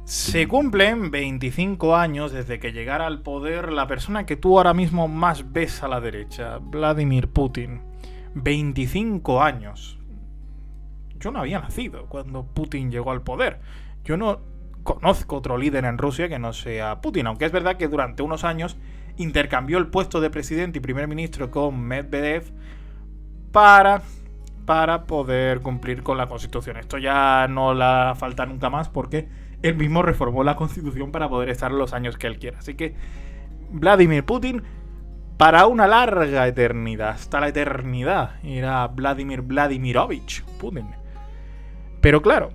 Se cumplen 25 años desde que llegara al poder la persona que tú ahora mismo más ves a la derecha, Vladimir Putin. 25 años. Yo no había nacido cuando Putin llegó al poder. Yo no conozco otro líder en Rusia que no sea Putin, aunque es verdad que durante unos años intercambió el puesto de presidente y primer ministro con Medvedev para poder cumplir con la Constitución. Esto ya no le falta nunca más porque él mismo reformó la Constitución para poder estar los años que él quiera. Así que Vladimir Putin para una larga eternidad, hasta la eternidad, era Vladimir Vladimirovich Putin. Pero claro,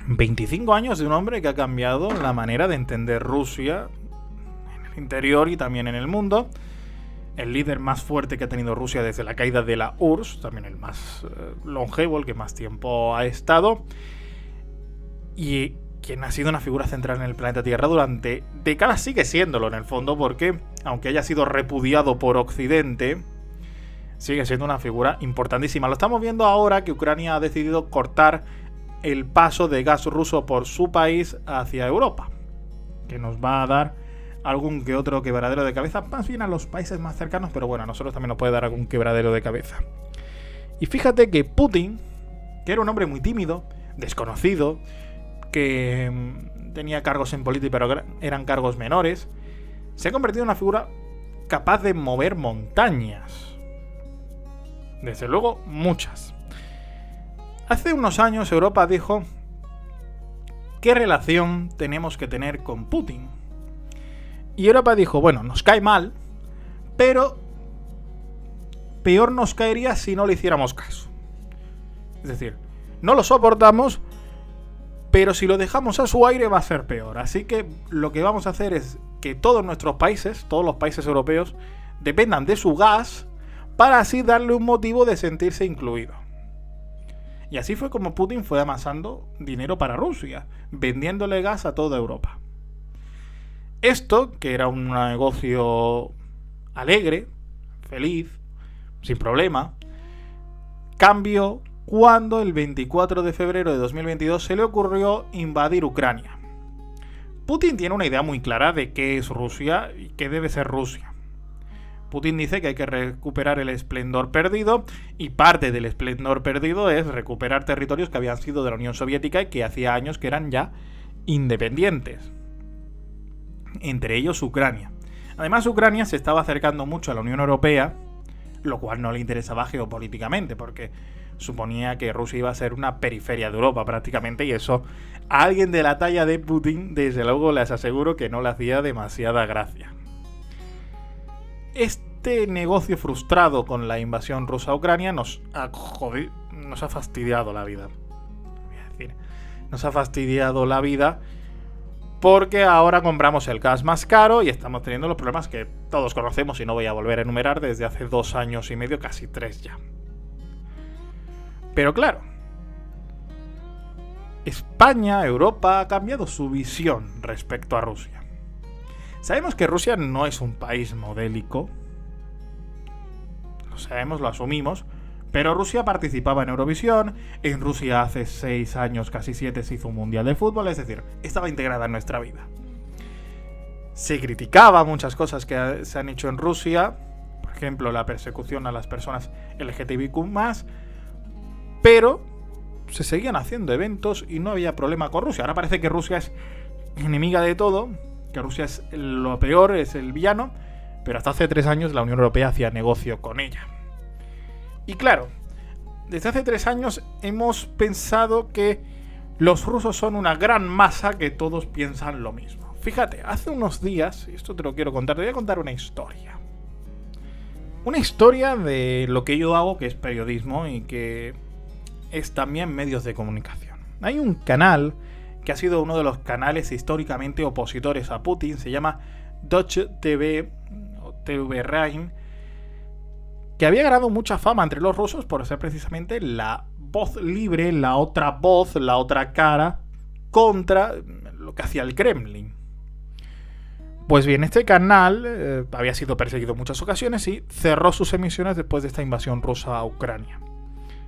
25 años de un hombre que ha cambiado la manera de entender Rusia en el interior y también en el mundo. El líder más fuerte que ha tenido Rusia desde la caída de la URSS, también el más longevo, el que más tiempo ha estado, y quien ha sido una figura central en el planeta Tierra durante décadas, sigue siéndolo en el fondo, porque aunque haya sido repudiado por Occidente, sigue siendo una figura importantísima. Lo estamos viendo ahora que Ucrania ha decidido cortar el paso de gas ruso por su país hacia Europa, que nos va a dar algún que otro quebradero de cabeza, más bien a los países más cercanos, pero bueno, a nosotros también nos puede dar algún quebradero de cabeza. Y fíjate que Putin, que era un hombre muy tímido, desconocido, que tenía cargos en política pero eran cargos menores, se ha convertido en una figura capaz de mover montañas. Desde luego, muchas. Hace unos años Europa dijo: ¿qué relación tenemos que tener con Putin? Y Europa dijo: bueno, nos cae mal, pero peor nos caería si no le hiciéramos caso. Es decir, no lo soportamos, pero si lo dejamos a su aire va a ser peor. Así que lo que vamos a hacer es que todos nuestros países, todos los países europeos, dependan de su gas para así darle un motivo de sentirse incluido. Y así fue como Putin fue amasando dinero para Rusia, vendiéndole gas a toda Europa. Esto, que era un negocio alegre, feliz, sin problema, cambió cuando el 24 de febrero de 2022 se le ocurrió invadir Ucrania. Putin tiene una idea muy clara de qué es Rusia y qué debe ser Rusia. Putin dice que hay que recuperar el esplendor perdido, y parte del esplendor perdido es recuperar territorios que habían sido de la Unión Soviética y que hacía años que eran ya independientes. Entre ellos Ucrania. Además, Ucrania se estaba acercando mucho a la Unión Europea, lo cual no le interesaba geopolíticamente, porque suponía que Rusia iba a ser una periferia de Europa prácticamente, y eso a alguien de la talla de Putin, desde luego les aseguro que no le hacía demasiada gracia. Este negocio frustrado con la invasión rusa a Ucrania nos ha fastidiado la vida. Nos ha fastidiado la vida porque ahora compramos el gas más caro y estamos teniendo los problemas que todos conocemos y no voy a volver a enumerar desde hace 2 años y medio, casi 3 ya. Pero claro, España, Europa, ha cambiado su visión respecto a Rusia. Sabemos que Rusia no es un país modélico, lo sabemos, lo asumimos, pero Rusia participaba en Eurovisión, en Rusia hace 6 años, casi 7, se hizo un mundial de fútbol, es decir, estaba integrada en nuestra vida. Se criticaba muchas cosas que se han hecho en Rusia, por ejemplo, la persecución a las personas LGTBIQ+, pero se seguían haciendo eventos y no había problema con Rusia. Ahora parece que Rusia es enemiga de todo, que Rusia es lo peor, es el villano, pero hasta hace 3 años la Unión Europea hacía negocio con ella. Y claro, desde hace 3 años hemos pensado que los rusos son una gran masa que todos piensan lo mismo. Fíjate, hace unos días, y esto te lo quiero contar, te voy a contar una historia. Una historia de lo que yo hago, que es periodismo y que es también medios de comunicación. Hay un canal que ha sido uno de los canales históricamente opositores a Putin, se llama Deutsche TV o TV Rein, que había ganado mucha fama entre los rusos por ser precisamente la voz libre, la otra voz, la otra cara contra lo que hacía el Kremlin. Pues bien, este canal había sido perseguido en muchas ocasiones y cerró sus emisiones después de esta invasión rusa a Ucrania.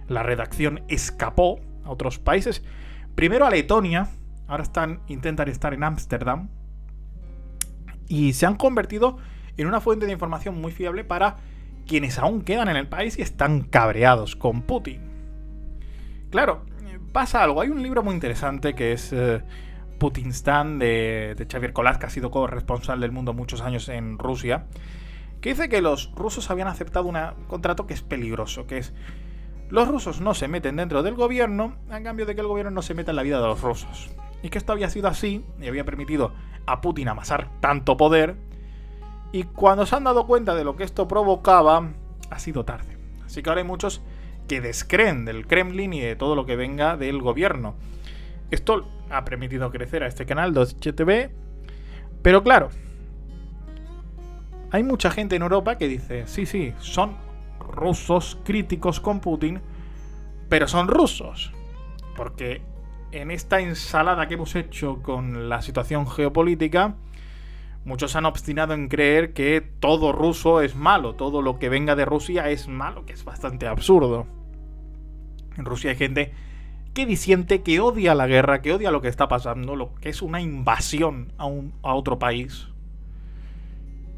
La redacción escapó a otros países, primero a Letonia, ahora intentan estar en Ámsterdam y se han convertido en una fuente de información muy fiable para quienes aún quedan en el país y están cabreados con Putin. Claro, pasa algo. Hay un libro muy interesante que es Putinstan de Xavier Kolas, que ha sido corresponsal del mundo muchos años en Rusia, que dice que los rusos habían aceptado un contrato que es peligroso, que es: los rusos no se meten dentro del gobierno a cambio de que el gobierno no se meta en la vida de los rusos. Y que esto había sido así y había permitido a Putin amasar tanto poder, y cuando se han dado cuenta de lo que esto provocaba, ha sido tarde. Así que ahora hay muchos que descreen del Kremlin y de todo lo que venga del gobierno. Esto ha permitido crecer a este canal, Deutsche TV, pero claro, hay mucha gente en Europa que dice: sí, son rusos críticos con Putin, pero son rusos. Porque en esta ensalada que hemos hecho con la situación geopolítica, muchos han obstinado en creer que todo ruso es malo, todo lo que venga de Rusia es malo, que es bastante absurdo. En Rusia hay gente que disiente, que odia la guerra, que odia lo que está pasando, lo que es una invasión a otro país.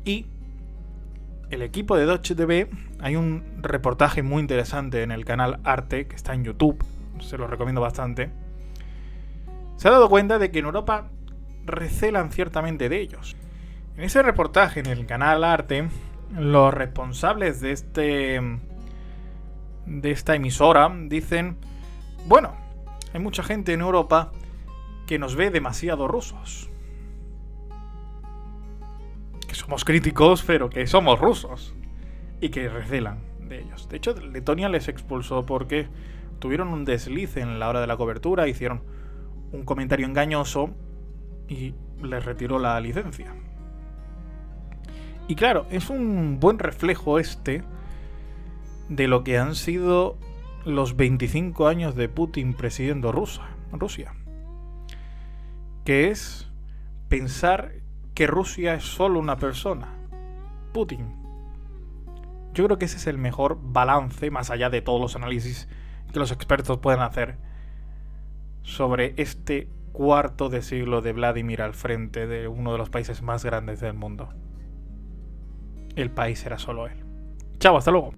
Y el equipo de Deutsche TV, hay un reportaje muy interesante en el canal Arte, que está en YouTube, se lo recomiendo bastante. Se ha dado cuenta de que en Europa recelan ciertamente de ellos. En ese reportaje en el canal Arte, los responsables de esta emisora dicen: bueno, hay mucha gente en Europa que nos ve demasiado rusos. Que somos críticos, pero que somos rusos. Y que recelan de ellos. De hecho, Letonia les expulsó porque tuvieron un desliz en la hora de la cobertura, hicieron un comentario engañoso y les retiró la licencia. Y claro, es un buen reflejo de lo que han sido los 25 años de Putin presidiendo Rusia. Que es pensar que Rusia es solo una persona, Putin. Yo creo que ese es el mejor balance, más allá de todos los análisis que los expertos pueden hacer sobre este cuarto de siglo de Vladimir al frente de uno de los países más grandes del mundo. El país era solo él. Chao, hasta luego.